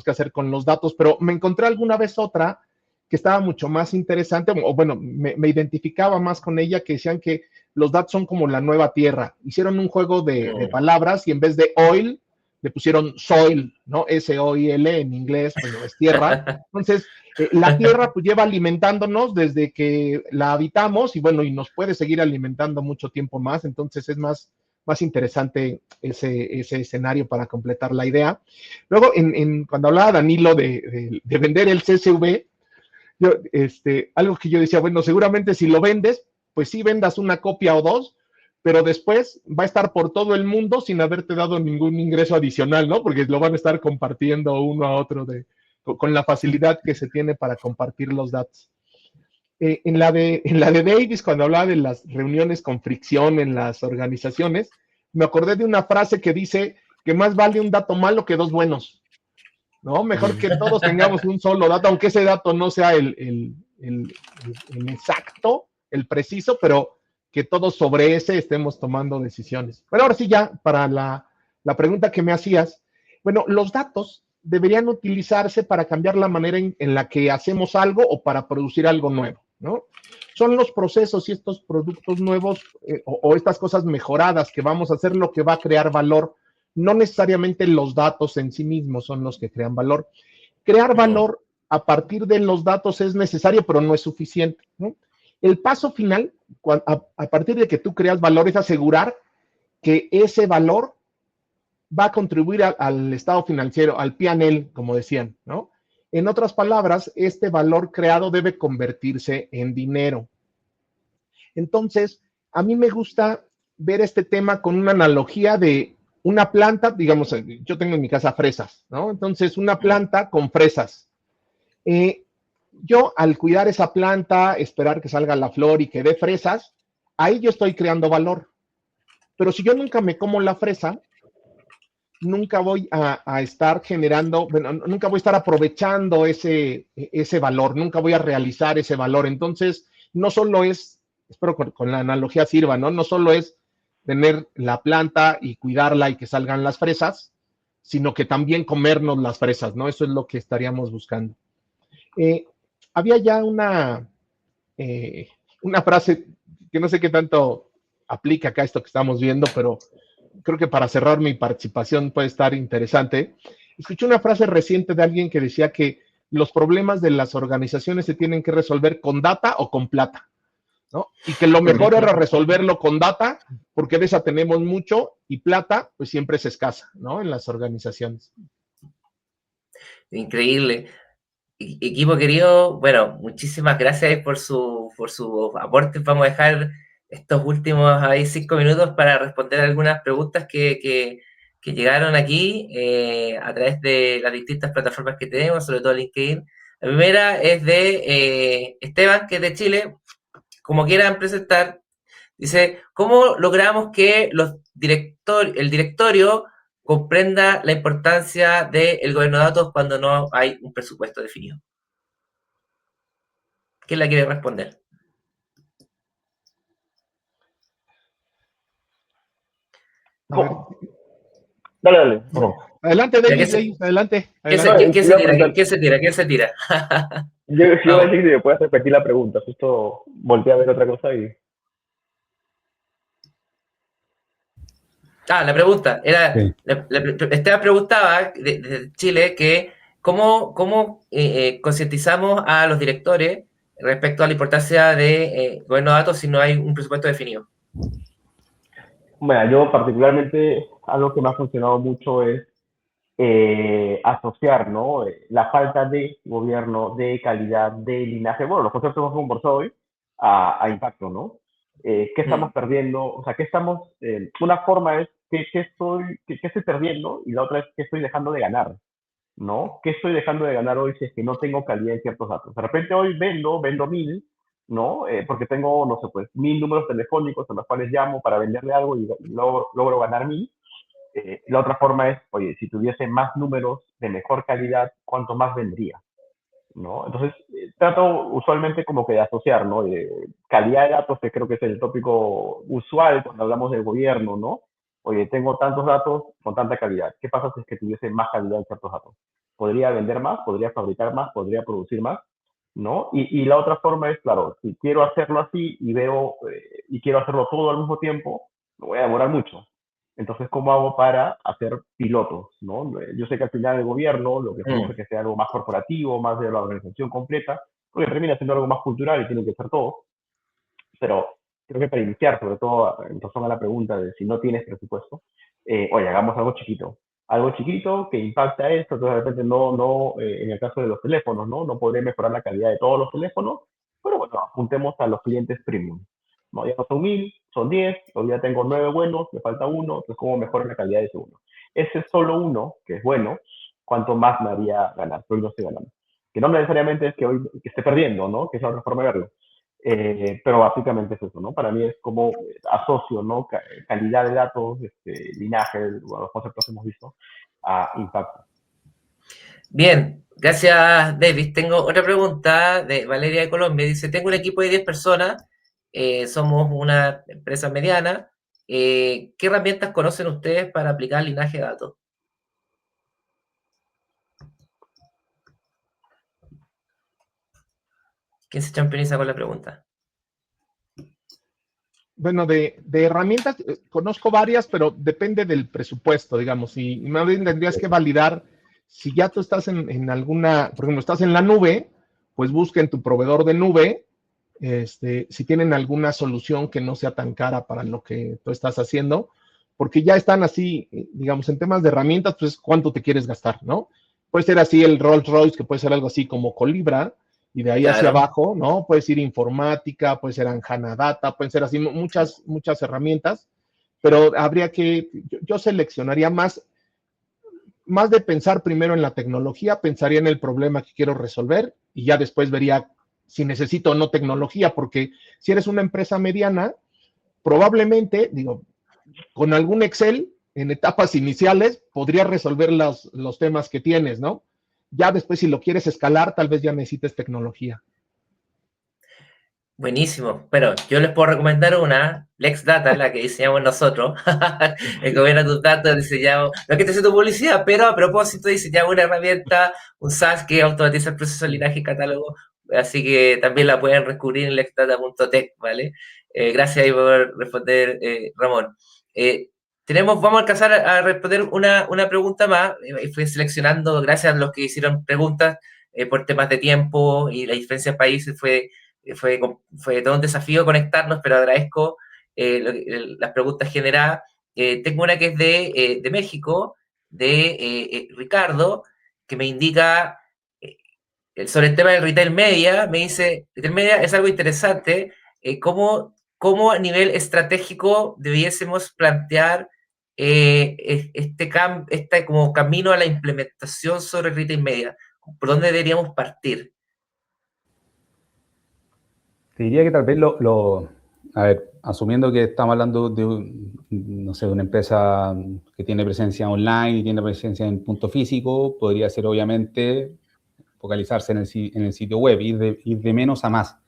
que hacer con los datos, pero me encontré alguna vez otra que estaba mucho más interesante, o bueno, me identificaba más con ella, que decían que los datos son como la nueva tierra. Hicieron un juego de palabras y en vez de oil, le pusieron soil, ¿no? S-O-I-L en inglés, bueno, es tierra. Entonces, la tierra pues lleva alimentándonos desde que la habitamos y bueno, y nos puede seguir alimentando mucho tiempo más, entonces es más interesante ese escenario para completar la idea. Luego, cuando hablaba Danilo de vender el CSV, algo que yo decía, bueno, seguramente si lo vendes, pues sí vendas una copia o dos, pero después va a estar por todo el mundo sin haberte dado ningún ingreso adicional, ¿no? Porque lo van a estar compartiendo uno a otro con la facilidad que se tiene para compartir los datos. En la de Davis, cuando hablaba de las reuniones con fricción en las organizaciones, me acordé de una frase que dice que más vale un dato malo que dos buenos, ¿no? Mejor que todos tengamos un solo dato, aunque ese dato no sea el exacto, el preciso, pero que todos sobre ese estemos tomando decisiones. Bueno, ahora sí ya, para la pregunta que me hacías, bueno, los datos deberían utilizarse para cambiar la manera en la que hacemos algo o para producir algo nuevo, ¿no? Son los procesos y estos productos nuevos o estas cosas mejoradas que vamos a hacer lo que va a crear valor. No necesariamente los datos en sí mismos son los que crean valor. Crear valor a partir de los datos es necesario, pero no es suficiente, ¿no? El paso final, a partir de que tú creas valor, es asegurar que ese valor va a contribuir al estado financiero, al P&L, como decían, ¿no? En otras palabras, este valor creado debe convertirse en dinero. Entonces, a mí me gusta ver este tema con una analogía de una planta, digamos, yo tengo en mi casa fresas, ¿no? Entonces, una planta con fresas. Yo, al cuidar esa planta, esperar que salga la flor y que dé fresas, ahí yo estoy creando valor. Pero si yo nunca me como la fresa, nunca voy a estar generando, bueno, nunca voy a estar aprovechando ese valor, nunca voy a realizar ese valor. Entonces, no solo es, espero con la analogía sirva, ¿no? No solo es tener la planta y cuidarla y que salgan las fresas, sino que también comernos las fresas, ¿no? Eso es lo que estaríamos buscando. Había ya una frase que no sé qué tanto aplica acá esto que estamos viendo, pero creo que para cerrar mi participación puede estar interesante. Escuché una frase reciente de alguien que decía que los problemas de las organizaciones se tienen que resolver con data o con plata, ¿no? Y que lo mejor era resolverlo con data, porque de esa tenemos mucho, y plata, pues siempre es escasa, ¿no? En las organizaciones. Increíble. Equipo querido, bueno, muchísimas gracias por su aporte. Vamos a dejar estos últimos ahí 5 minutos para responder algunas preguntas que llegaron aquí a través de las distintas plataformas que tenemos, sobre todo LinkedIn. La primera es de Esteban, que es de Chile. Como quieran presentar, dice, ¿cómo logramos que el directorio comprenda la importancia del gobierno de datos cuando no hay un presupuesto definido? ¿Quién la quiere responder? Dale. Bueno. Adelante, David, adelante. ¿Quién se tira? Yo iba a decir que me puedes repetir la pregunta, justo volteé a ver otra cosa y... La pregunta era, Sí. Esteban preguntaba de Chile que cómo concientizamos a los directores respecto a la importancia de gobierno de datos si no hay un presupuesto definido. Bueno, yo particularmente algo que me ha funcionado mucho es asociar, ¿no? La falta de gobierno, de calidad, de linaje, bueno, los conceptos que hemos conversado hoy, a impacto, ¿no? ¿Qué estamos perdiendo? O sea, ¿qué estamos? Una forma es qué estoy perdiendo y la otra es qué estoy dejando de ganar, ¿no? ¿Qué estoy dejando de ganar hoy si es que no tengo calidad en ciertos datos? De repente hoy vendo 1000, ¿no? Porque tengo, no sé, pues 1000 números telefónicos a los cuales llamo para venderle algo y logro ganar 1000. La otra forma es, oye, si tuviese más números de mejor calidad, ¿cuánto más vendría? ¿No? Entonces, trato usualmente como que de asociar, ¿no? Calidad de datos, que creo que es el tópico usual cuando hablamos del gobierno, ¿no? Oye, tengo tantos datos con tanta calidad. ¿Qué pasa si es que tuviese más calidad en ciertos datos? ¿Podría vender más? ¿Podría fabricar más? ¿Podría producir más? ¿No? Y la otra forma es, claro, si quiero hacerlo así y veo, y quiero hacerlo todo al mismo tiempo, me voy a demorar mucho. Entonces, ¿cómo hago para hacer pilotos? ¿No? Yo sé que al final el gobierno lo que busca es que sea algo más corporativo, más de la organización completa, porque termina siendo algo más cultural y tiene que ser todo. Pero creo que para iniciar, sobre todo en razón a la pregunta de si no tienes presupuesto, oye, hagamos algo chiquito. Algo chiquito que impacta esto, entonces de repente en el caso de los teléfonos, ¿no? No podré mejorar la calidad de todos los teléfonos, pero bueno, apuntemos a los clientes premium. No, ya no son 1000, son 10, todavía tengo 9 buenos, me falta uno, entonces ¿cómo mejoro la calidad de ese uno? Ese es solo uno, que es bueno, cuánto más me haría ganar, pero hoy no estoy ganando. Que no necesariamente es que hoy que esté perdiendo, ¿no? Que es otra forma de verlo. Pero básicamente es eso, ¿no? Para mí es como asocio, ¿no? Calidad de datos, linaje, los conceptos que hemos visto, a impacto. Bien, gracias David. Tengo otra pregunta de Valeria de Colombia. Dice, tengo un equipo de 10 personas, somos una empresa mediana. ¿Qué herramientas conocen ustedes para aplicar linaje de datos? ¿Quién se champeniza con la pregunta? Bueno, de herramientas, conozco varias, pero depende del presupuesto, digamos. Y más bien tendrías que validar si ya tú estás en alguna, por ejemplo, estás en la nube, pues busca en tu proveedor de nube, si tienen alguna solución que no sea tan cara para lo que tú estás haciendo, porque ya están así, digamos, en temas de herramientas, pues cuánto te quieres gastar, ¿no? Puede ser así el Rolls Royce, que puede ser algo así como Colibra, y de ahí hacia Claro. abajo, ¿no? Puede ser informática, puede ser Anjanadata, pueden ser así muchas herramientas, pero habría que, yo seleccionaría más de pensar primero en la tecnología, pensaría en el problema que quiero resolver y ya después vería si necesito o no tecnología, porque si eres una empresa mediana, probablemente, digo, con algún Excel en etapas iniciales podrías resolver los temas que tienes, ¿no? Ya después, si lo quieres escalar, tal vez ya necesites tecnología. Buenísimo. Pero yo les puedo recomendar una, LexData, la que diseñamos nosotros. El gobierno de tus datos diseñado. No es que te haciendo publicidad, pero a propósito diseñamos una herramienta, un SaaS que automatiza el proceso de linaje y catálogo. Así que también la pueden descubrir en lexdata.tech, ¿vale? Gracias ahí por responder, Ramón. Vamos a alcanzar a responder una pregunta más. Fui seleccionando, gracias a los que hicieron preguntas, por temas de tiempo y la diferencia de países, fue todo un desafío conectarnos, pero agradezco las preguntas generadas. Tengo una que es de México, de Ricardo, que me indica sobre el tema del retail media. Me dice, retail media es algo interesante, cómo a nivel estratégico debiésemos plantear este como camino a la implementación sobre retail media. ¿Por dónde deberíamos partir? Te diría que tal vez a ver, asumiendo que estamos hablando no sé, de una empresa que tiene presencia online y tiene presencia en punto físico, podría ser obviamente focalizarse en el sitio web, ir de menos a más.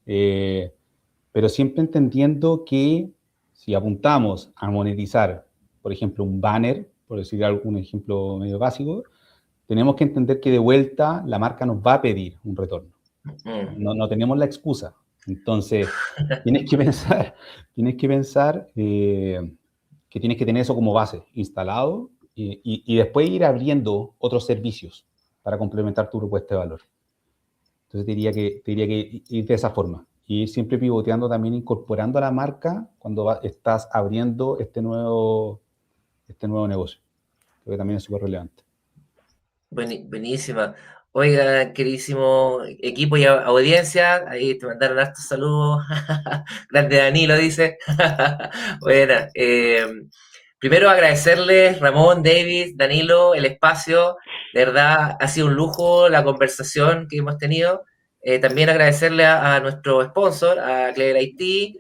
Pero siempre entendiendo que si apuntamos a monetizar, por ejemplo, un banner, por decir un ejemplo medio básico, tenemos que entender que de vuelta la marca nos va a pedir un retorno. No tenemos la excusa. Entonces, tienes que pensar que tienes que tener eso como base, instalado, y después ir abriendo otros servicios para complementar tu propuesta de valor. Entonces te diría que ir de esa forma. Y ir siempre pivoteando también, incorporando a la marca cuando estás abriendo este nuevo negocio. Creo que también es súper relevante. Buenísima. Oiga, queridísimo equipo y audiencia, ahí te mandaron hartos saludos. Grande Danilo dice. Buena. Primero agradecerles, Ramón, David, Danilo, el espacio. De verdad, ha sido un lujo la conversación que hemos tenido. También agradecerle a nuestro sponsor, a Clever IT,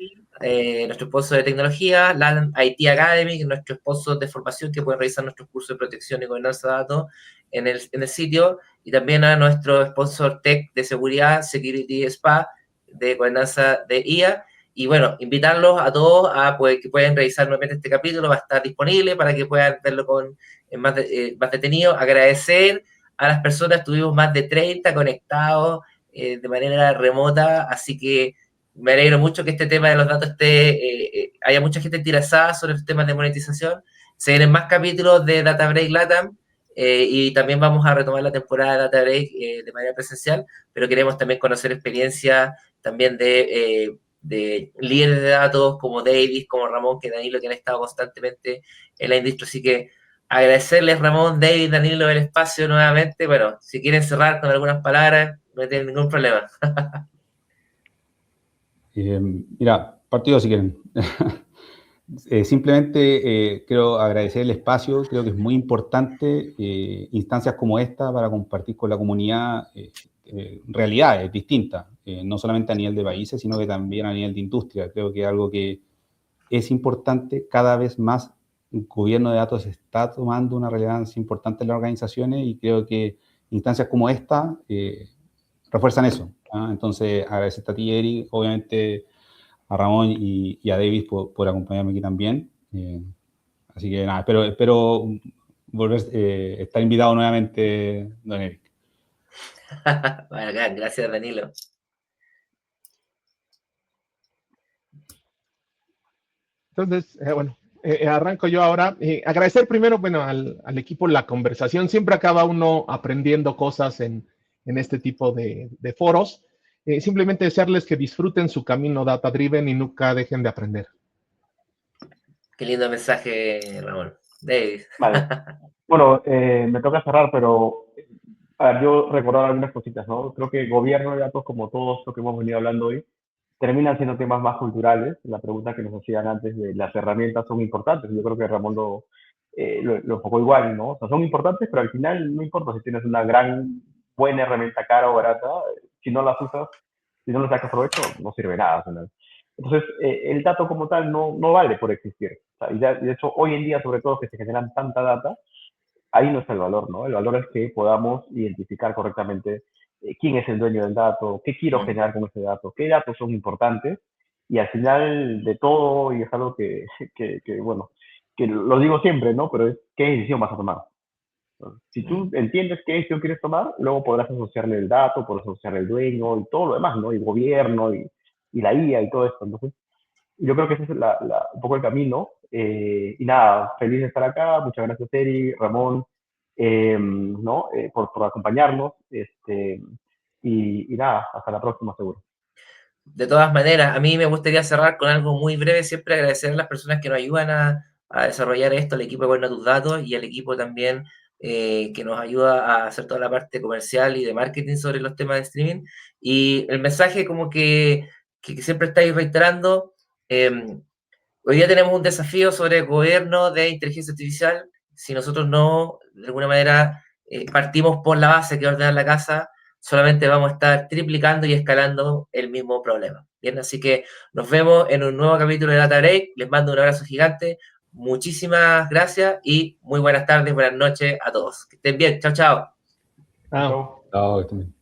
nuestro sponsor de tecnología, LAN IT Academy, que es nuestro sponsor de formación, que pueden revisar nuestros cursos de protección y gobernanza de datos en el sitio, y también a nuestro sponsor tech de seguridad, Security Spa, de gobernanza de IA. Y bueno, invitarlos a todos a que pueden revisar nuevamente este capítulo, va a estar disponible para que puedan verlo más detenido. Agradecer a las personas, tuvimos más de 30 conectados de manera remota, así que me alegro mucho que este tema de los datos haya mucha gente interesada sobre los temas de monetización. Se vienen más capítulos de Data Break Latam, y también vamos a retomar la temporada de Data Break de manera presencial, pero queremos también conocer experiencias también de líderes de datos como David, como Ramón, que Danilo, que han estado constantemente en la industria. Así que agradecerles, Ramón, David, Danilo, el espacio nuevamente. Bueno, si quieren cerrar con algunas palabras, no tienen ningún problema. Mira, partido si quieren. Simplemente quiero agradecer el espacio, creo que es muy importante instancias como esta para compartir con la comunidad realidades distintas, no solamente a nivel de países, sino que también a nivel de industria. Creo que es algo que es importante, cada vez más el gobierno de datos está tomando una relevancia importante en las organizaciones y creo que instancias como esta refuerzan eso. Entonces, agradecerte a ti, Eric, obviamente a Ramón y a David por acompañarme aquí también. Así que nada, espero volver estar invitado nuevamente, don Eric. Bueno, gracias, Danilo. Entonces, bueno, arranco yo ahora. Agradecer primero, bueno, al equipo la conversación. Siempre acaba uno aprendiendo cosas en este tipo de foros. Simplemente desearles que disfruten su camino data driven y nunca dejen de aprender. Qué lindo mensaje, Ramón. David. Vale. Bueno, me toca cerrar, pero a ver, yo recordar algunas cositas, ¿no? Creo que gobierno de datos, como todos lo que hemos venido hablando hoy, terminan siendo temas más culturales. La pregunta que nos hacían antes de las herramientas son importantes. Yo creo que Ramón lo enfocó igual, ¿no? O sea, son importantes, pero al final no importa si tienes una buena herramienta cara o barata, si no las usas, si no le sacas provecho, no sirve nada al final. Entonces, el dato como tal no vale por existir. O sea, y de hecho, hoy en día, sobre todo que se generan tanta data, ahí no está el valor, ¿no? El valor es que podamos identificar correctamente quién es el dueño del dato, qué quiero generar con ese dato, qué datos son importantes, y al final de todo, y es algo bueno, que lo digo siempre, ¿no? Pero es qué decisión vas a tomar. Si tú entiendes qué decisión quieres tomar, luego podrás asociarle el dato, podrás asociarle el dueño y todo lo demás, ¿no? Y gobierno y la IA y todo esto. Entonces, yo creo que ese es un poco el camino. Y nada, feliz de estar acá. Muchas gracias, Eri, Ramón, ¿no? Por acompañarnos. Y nada, hasta la próxima, seguro. De todas maneras, a mí me gustaría cerrar con algo muy breve. Siempre agradecer a las personas que nos ayudan a desarrollar esto, al equipo de Gobierno Tus Datos y al equipo también que nos ayuda a hacer toda la parte comercial y de marketing sobre los temas de streaming. Y el mensaje como que siempre estáis reiterando, hoy día tenemos un desafío sobre el gobierno de inteligencia artificial. Si nosotros no, de alguna manera, partimos por la base que ordenar la casa, solamente vamos a estar triplicando y escalando el mismo problema. Bien, así que nos vemos en un nuevo capítulo de Data Break. Les mando un abrazo gigante. Muchísimas gracias y muy buenas tardes, buenas noches a todos. Que estén bien. Chao, chao. Chao. Chao, que estén bien.